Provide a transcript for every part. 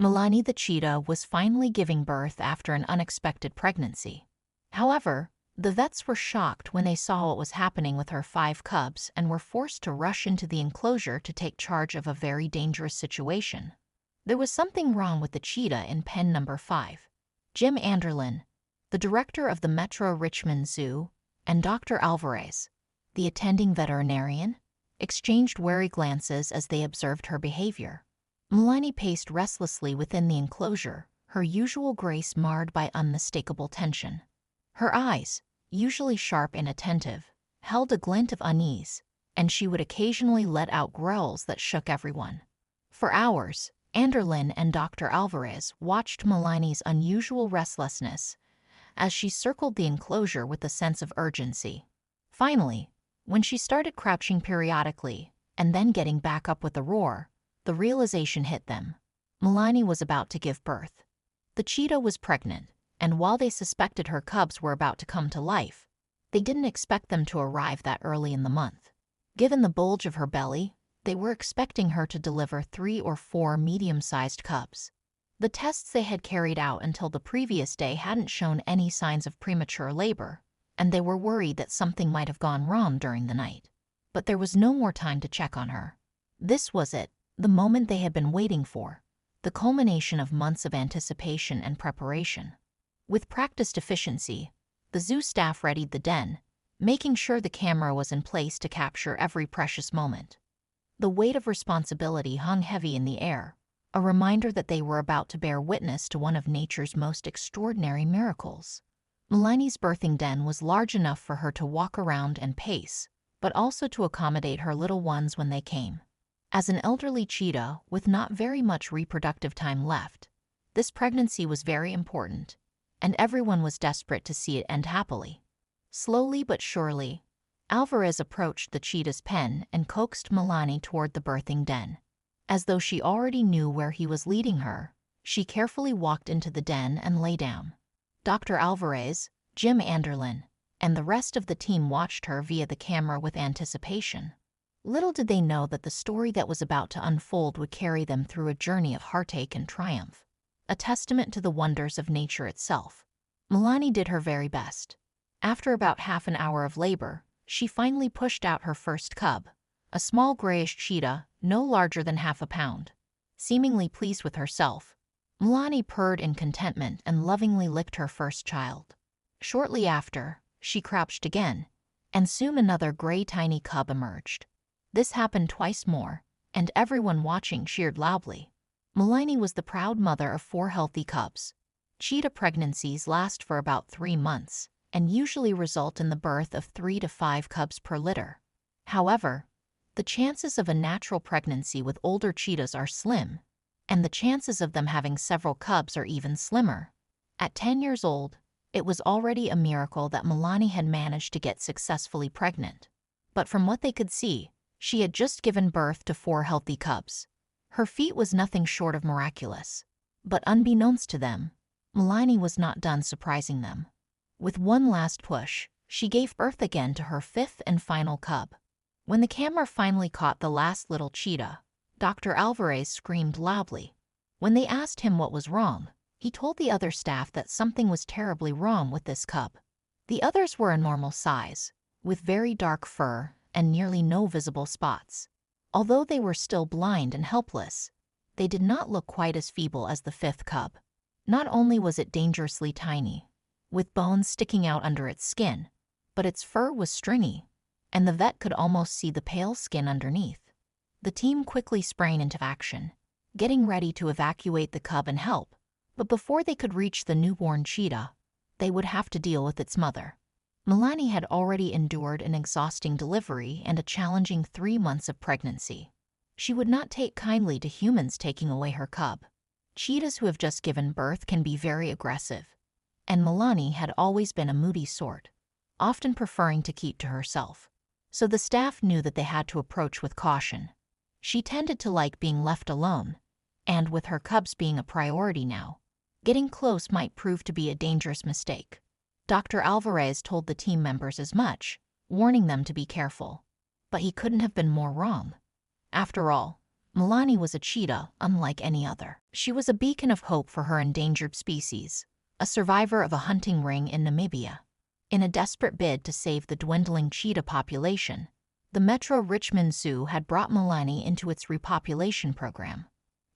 Milani the cheetah was finally giving birth after an unexpected pregnancy. However, the vets were shocked when they saw what was happening with her 5 cubs and were forced to rush into the enclosure to take charge of a very dangerous situation. There was something wrong with the cheetah in pen number 5. Jim Anderlin, the director of the Metro Richmond Zoo, and Dr. Alvarez, the attending veterinarian, exchanged wary glances as they observed her behavior. Milani paced restlessly within the enclosure, her usual grace marred by unmistakable tension. Her eyes, usually sharp and attentive, held a glint of unease, and she would occasionally let out growls that shook everyone. For hours, Anderlin and Dr. Alvarez watched Milani's unusual restlessness as she circled the enclosure with a sense of urgency. Finally, when she started crouching periodically and then getting back up with a roar, the realization hit them. Milani was about to give birth. The cheetah was pregnant, and while they suspected her cubs were about to come to life, they didn't expect them to arrive that early in the month. Given the bulge of her belly, they were expecting her to deliver 3 or 4 medium-sized cubs. The tests they had carried out until the previous day hadn't shown any signs of premature labor, and they were worried that something might have gone wrong during the night. But there was no more time to check on her. This was it, the moment they had been waiting for, the culmination of months of anticipation and preparation. With practiced efficiency, the zoo staff readied the den, making sure the camera was in place to capture every precious moment. The weight of responsibility hung heavy in the air, a reminder that they were about to bear witness to one of nature's most extraordinary miracles. Milani's birthing den was large enough for her to walk around and pace, but also to accommodate her little ones when they came. As an elderly cheetah with not very much reproductive time left, this pregnancy was very important, and everyone was desperate to see it end happily. Slowly but surely, Alvarez approached the cheetah's pen and coaxed Milani toward the birthing den. As though she already knew where he was leading her, she carefully walked into the den and lay down. Dr. Alvarez, Jim Anderlin, and the rest of the team watched her via the camera with anticipation. Little did they know that the story that was about to unfold would carry them through a journey of heartache and triumph, a testament to the wonders of nature itself. Milani did her very best. After about half an hour of labor, she finally pushed out her first cub, a small grayish cheetah, no larger than half a pound. Seemingly pleased with herself, Milani purred in contentment and lovingly licked her first child. Shortly after, she crouched again, and soon another gray tiny cub emerged. This happened twice more, and everyone watching cheered loudly. Milani was the proud mother of 4 healthy cubs. Cheetah pregnancies last for about 3 months and usually result in the birth of 3 to 5 cubs per litter. However, the chances of a natural pregnancy with older cheetahs are slim, and the chances of them having several cubs are even slimmer. At 10 years old, it was already a miracle that Milani had managed to get successfully pregnant. But from what they could see, she had just given birth to 4 healthy cubs. Her feat was nothing short of miraculous. But unbeknownst to them, Milani was not done surprising them. With one last push, she gave birth again to her 5th and final cub. When the camera finally caught the last little cheetah, Dr. Alvarez screamed loudly. When they asked him what was wrong, he told the other staff that something was terribly wrong with this cub. The others were a normal size, with very dark fur and nearly no visible spots. Although they were still blind and helpless, they did not look quite as feeble as the 5th cub. Not only was it dangerously tiny, with bones sticking out under its skin, but its fur was stringy, and the vet could almost see the pale skin underneath. The team quickly sprang into action, getting ready to evacuate the cub and help, but before they could reach the newborn cheetah, they would have to deal with its mother. Milani had already endured an exhausting delivery and a challenging 3 months of pregnancy. She would not take kindly to humans taking away her cub. Cheetahs who have just given birth can be very aggressive, and Milani had always been a moody sort, often preferring to keep to herself. So the staff knew that they had to approach with caution. She tended to like being left alone, and with her cubs being a priority now, getting close might prove to be a dangerous mistake. Dr. Alvarez told the team members as much, warning them to be careful. But he couldn't have been more wrong. After all, Milani was a cheetah unlike any other. She was a beacon of hope for her endangered species, a survivor of a hunting ring in Namibia. In a desperate bid to save the dwindling cheetah population, the Metro Richmond Zoo had brought Milani into its repopulation program.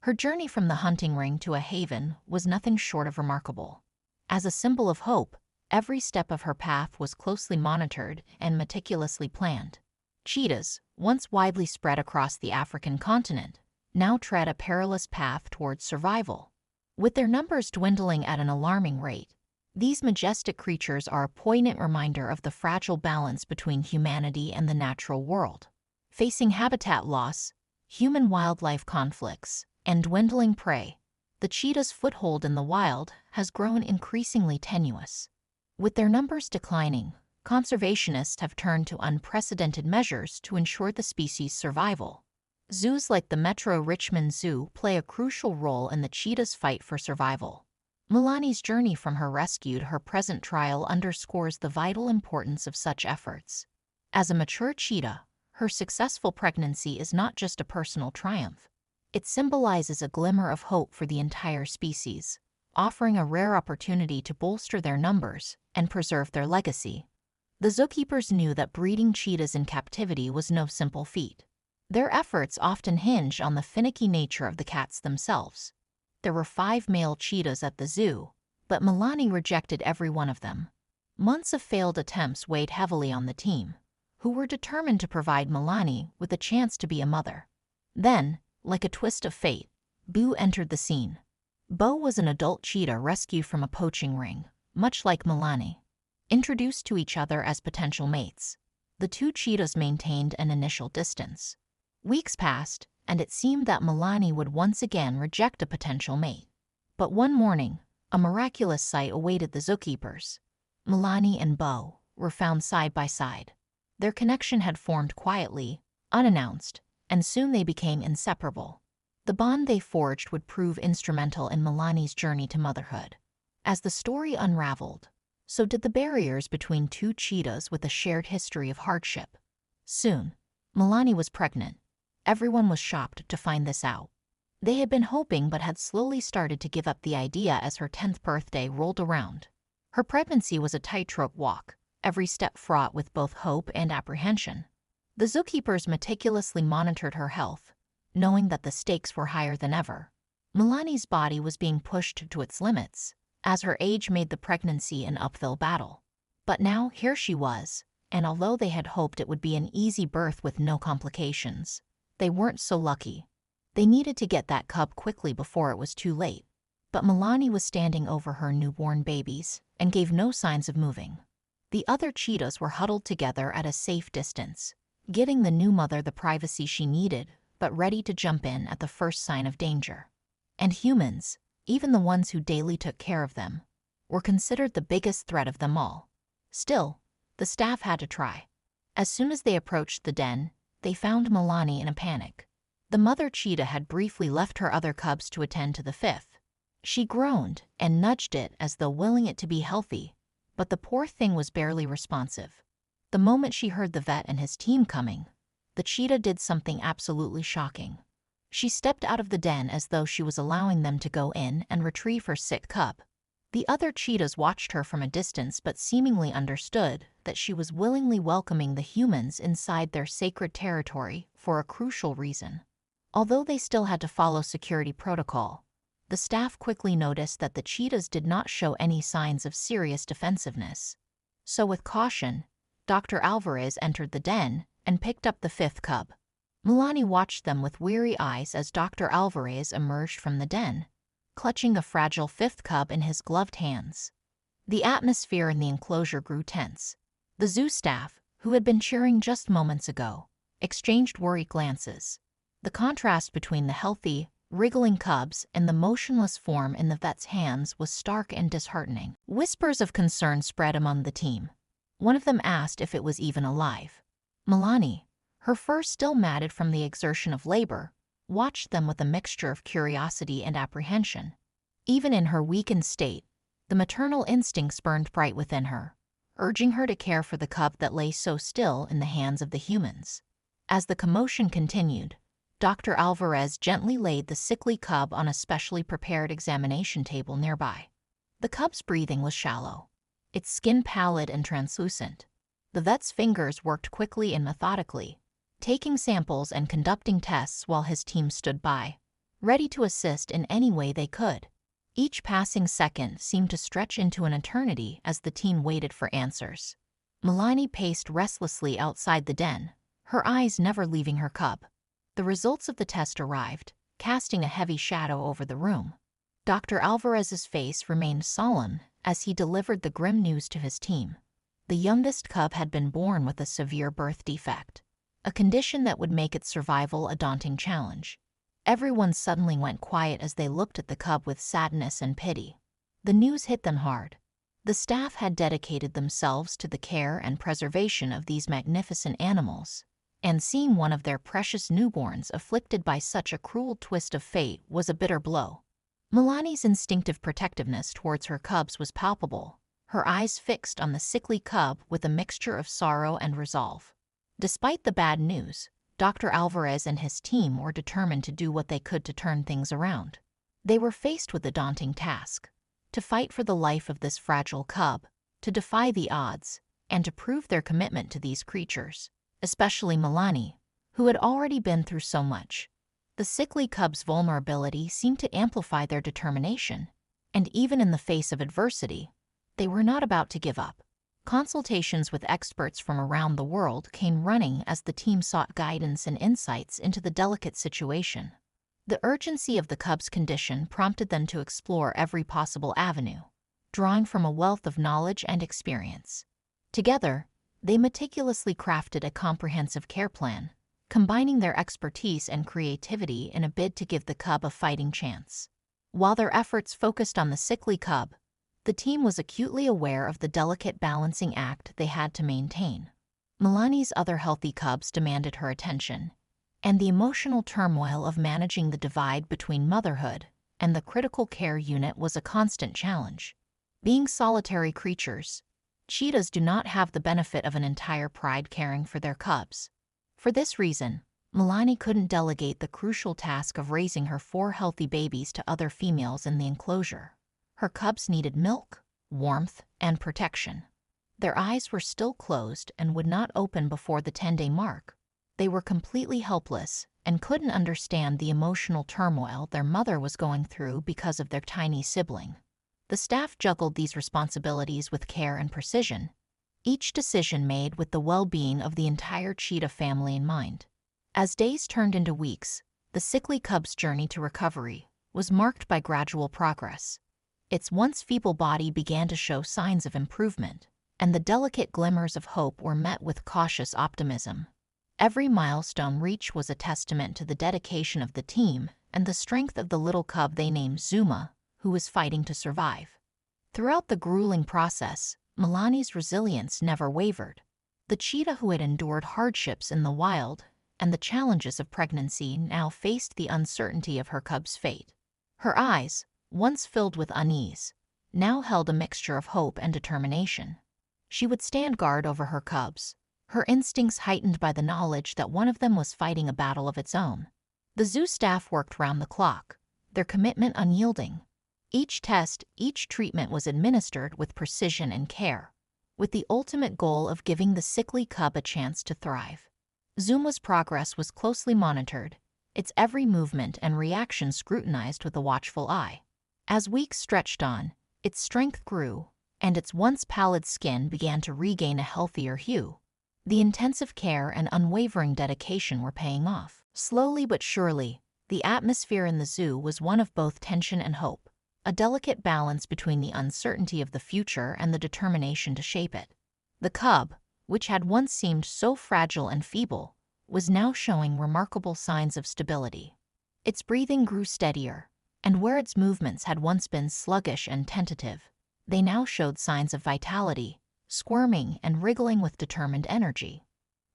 Her journey from the hunting ring to a haven was nothing short of remarkable. As a symbol of hope, every step of her path was closely monitored and meticulously planned. Cheetahs, once widely spread across the African continent, now tread a perilous path towards survival. With their numbers dwindling at an alarming rate, these majestic creatures are a poignant reminder of the fragile balance between humanity and the natural world. Facing habitat loss, human-wildlife conflicts, and dwindling prey, the cheetah's foothold in the wild has grown increasingly tenuous. With their numbers declining, conservationists have turned to unprecedented measures to ensure the species' survival. Zoos like the Metro Richmond Zoo play a crucial role in the cheetah's fight for survival. Milani's journey from her rescue to her present trial underscores the vital importance of such efforts. As a mature cheetah, her successful pregnancy is not just a personal triumph. It symbolizes a glimmer of hope for the entire species, offering a rare opportunity to bolster their numbers and preserve their legacy. The zookeepers knew that breeding cheetahs in captivity was no simple feat. Their efforts often hinge on the finicky nature of the cats themselves. There were 5 male cheetahs at the zoo, but Milani rejected every one of them. Months of failed attempts weighed heavily on the team, who were determined to provide Milani with a chance to be a mother. Then, like a twist of fate, Boo entered the scene. Bo was an adult cheetah rescued from a poaching ring, much like Milani. Introduced to each other as potential mates, the two cheetahs maintained an initial distance. Weeks passed, and it seemed that Milani would once again reject a potential mate. But one morning, a miraculous sight awaited the zookeepers. Milani and Bo were found side by side. Their connection had formed quietly, unannounced, and soon they became inseparable. The bond they forged would prove instrumental in Milani's journey to motherhood. As the story unraveled, so did the barriers between two cheetahs with a shared history of hardship. Soon, Milani was pregnant. Everyone was shocked to find this out. They had been hoping but had slowly started to give up the idea as her 10th birthday rolled around. Her pregnancy was a tightrope walk, every step fraught with both hope and apprehension. The zookeepers meticulously monitored her health, knowing that the stakes were higher than ever. Milani's body was being pushed to its limits, as her age made the pregnancy an uphill battle. But now here she was, and although they had hoped it would be an easy birth with no complications, they weren't so lucky. They needed to get that cub quickly before it was too late. But Milani was standing over her newborn babies and gave no signs of moving. The other cheetahs were huddled together at a safe distance, giving the new mother the privacy she needed, but ready to jump in at the first sign of danger. And humans, even the ones who daily took care of them, were considered the biggest threat of them all. Still, the staff had to try. As soon as they approached the den, they found Milani in a panic. The mother cheetah had briefly left her other cubs to attend to the 5th. She groaned and nudged it as though willing it to be healthy, but the poor thing was barely responsive. The moment she heard the vet and his team coming, the cheetah did something absolutely shocking. She stepped out of the den as though she was allowing them to go in and retrieve her sick cub. The other cheetahs watched her from a distance but seemingly understood that she was willingly welcoming the humans inside their sacred territory for a crucial reason. Although they still had to follow security protocol, the staff quickly noticed that the cheetahs did not show any signs of serious defensiveness. So with caution, Dr. Alvarez entered the den and picked up the 5th cub. Milani watched them with weary eyes as Dr. Alvarez emerged from the den, clutching the fragile 5th cub in his gloved hands. The atmosphere in the enclosure grew tense. The zoo staff, who had been cheering just moments ago, exchanged worried glances. The contrast between the healthy, wriggling cubs and the motionless form in the vet's hands was stark and disheartening. Whispers of concern spread among the team. One of them asked if it was even alive. Milani, her fur still matted from the exertion of labor, watched them with a mixture of curiosity and apprehension. Even in her weakened state, the maternal instincts burned bright within her, urging her to care for the cub that lay so still in the hands of the humans. As the commotion continued, Dr. Alvarez gently laid the sickly cub on a specially prepared examination table nearby. The cub's breathing was shallow, its skin pallid and translucent. The vet's fingers worked quickly and methodically, taking samples and conducting tests while his team stood by, ready to assist in any way they could. Each passing second seemed to stretch into an eternity as the team waited for answers. Milani paced restlessly outside the den, her eyes never leaving her cub. The results of the test arrived, casting a heavy shadow over the room. Dr. Alvarez's face remained solemn as he delivered the grim news to his team. The youngest cub had been born with a severe birth defect, a condition that would make its survival a daunting challenge. Everyone suddenly went quiet as they looked at the cub with sadness and pity. The news hit them hard. The staff had dedicated themselves to the care and preservation of these magnificent animals, and seeing one of their precious newborns afflicted by such a cruel twist of fate was a bitter blow. Milani's instinctive protectiveness towards her cubs was palpable, her eyes fixed on the sickly cub with a mixture of sorrow and resolve. Despite the bad news, Dr. Alvarez and his team were determined to do what they could to turn things around. They were faced with a daunting task: to fight for the life of this fragile cub, to defy the odds, and to prove their commitment to these creatures, especially Milani, who had already been through so much. The sickly cub's vulnerability seemed to amplify their determination, and even in the face of adversity, they were not about to give up. Consultations with experts from around the world came running as the team sought guidance and insights into the delicate situation. The urgency of the cub's condition prompted them to explore every possible avenue, drawing from a wealth of knowledge and experience. Together, they meticulously crafted a comprehensive care plan, combining their expertise and creativity in a bid to give the cub a fighting chance. While their efforts focused on the sickly cub, the team was acutely aware of the delicate balancing act they had to maintain. Milani's other healthy cubs demanded her attention, and the emotional turmoil of managing the divide between motherhood and the critical care unit was a constant challenge. Being solitary creatures, cheetahs do not have the benefit of an entire pride caring for their cubs. For this reason, Milani couldn't delegate the crucial task of raising her 4 healthy babies to other females in the enclosure. Her cubs needed milk, warmth, and protection. Their eyes were still closed and would not open before the 10-day mark. They were completely helpless and couldn't understand the emotional turmoil their mother was going through because of their tiny sibling. The staff juggled these responsibilities with care and precision, each decision made with the well-being of the entire cheetah family in mind. As days turned into weeks, the sickly cub's journey to recovery was marked by gradual progress. Its once feeble body began to show signs of improvement, and the delicate glimmers of hope were met with cautious optimism. Every milestone reached was a testament to the dedication of the team and the strength of the little cub they named Zuma, who was fighting to survive. Throughout the grueling process, Milani's resilience never wavered. The cheetah who had endured hardships in the wild and the challenges of pregnancy now faced the uncertainty of her cub's fate. Her eyes, once filled with unease, now held a mixture of hope and determination. She would stand guard over her cubs, her instincts heightened by the knowledge that one of them was fighting a battle of its own. The zoo staff worked round the clock, their commitment unyielding. Each test, each treatment was administered with precision and care, with the ultimate goal of giving the sickly cub a chance to thrive. Zuma's progress was closely monitored, its every movement and reaction scrutinized with a watchful eye. As weeks stretched on, its strength grew, and its once pallid skin began to regain a healthier hue. The intensive care and unwavering dedication were paying off. Slowly but surely, the atmosphere in the zoo was one of both tension and hope, a delicate balance between the uncertainty of the future and the determination to shape it. The cub, which had once seemed so fragile and feeble, was now showing remarkable signs of stability. Its breathing grew steadier, and where its movements had once been sluggish and tentative, they now showed signs of vitality, squirming and wriggling with determined energy.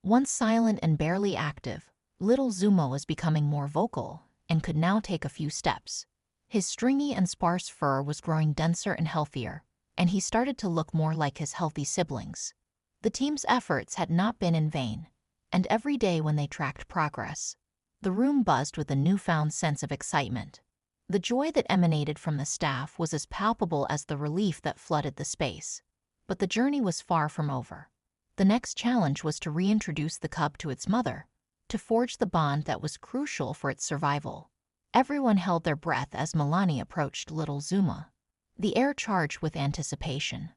Once silent and barely active, little Zuma was becoming more vocal and could now take a few steps. His stringy and sparse fur was growing denser and healthier, and he started to look more like his healthy siblings. The team's efforts had not been in vain, and every day when they tracked progress, The room buzzed with a newfound sense of excitement. The joy that emanated from the staff was as palpable as the relief that flooded the space. But the journey was far from over. The next challenge was to reintroduce the cub to its mother, to forge the bond that was crucial for its survival. Everyone held their breath as Milani approached little Zuma, the air charged with anticipation.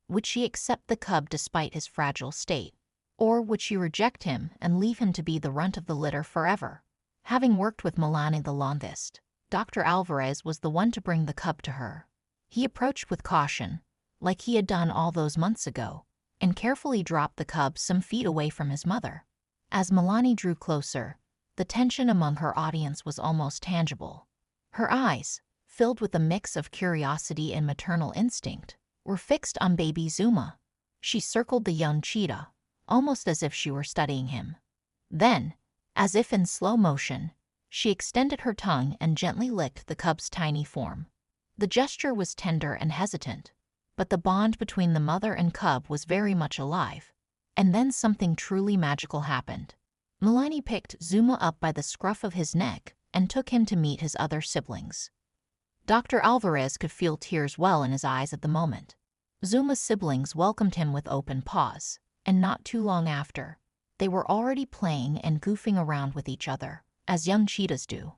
Would she accept the cub despite his fragile state? Or would she reject him and leave him to be the runt of the litter forever? Having worked with Milani the longest, Dr. Alvarez was the one to bring the cub to her. He approached with caution, like he had done all those months ago, and carefully dropped the cub some feet away from his mother. As Milani drew closer, the tension among her audience was almost tangible. Her eyes, filled with a mix of curiosity and maternal instinct, were fixed on baby Zuma. She circled the young cheetah, almost as if she were studying him. Then, as if in slow motion, she extended her tongue and gently licked the cub's tiny form. The gesture was tender and hesitant, but the bond between the mother and cub was very much alive. And then something truly magical happened. Milani picked Zuma up by the scruff of his neck and took him to meet his other siblings. Dr. Alvarez could feel tears well in his eyes at the moment. Zuma's siblings welcomed him with open paws, and not too long after, they were already playing and goofing around with each other, as young cheetahs do.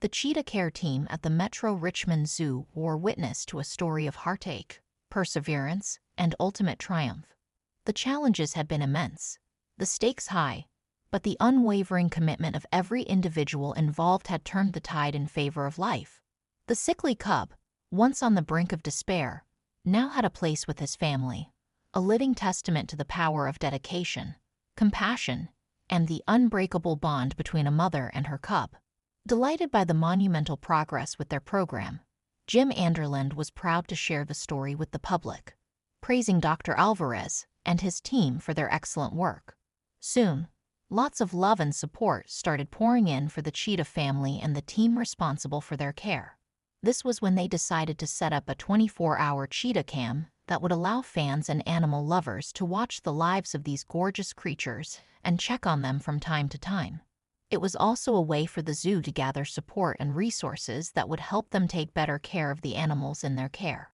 The cheetah care team at the Metro Richmond Zoo bore witness to a story of heartache, perseverance, and ultimate triumph. The challenges had been immense, the stakes high, but the unwavering commitment of every individual involved had turned the tide in favor of life. The sickly cub, once on the brink of despair, now had a place with his family, a living testament to the power of dedication, compassion, and the unbreakable bond between a mother and her cub. Delighted by the monumental progress with their program, Jim Anderland was proud to share the story with the public, praising Dr. Alvarez and his team for their excellent work. Soon, lots of love and support started pouring in for the cheetah family and the team responsible for their care. This was when they decided to set up a 24-hour cheetah cam that would allow fans and animal lovers to watch the lives of these gorgeous creatures and check on them from time to time. It was also a way for the zoo to gather support and resources that would help them take better care of the animals in their care.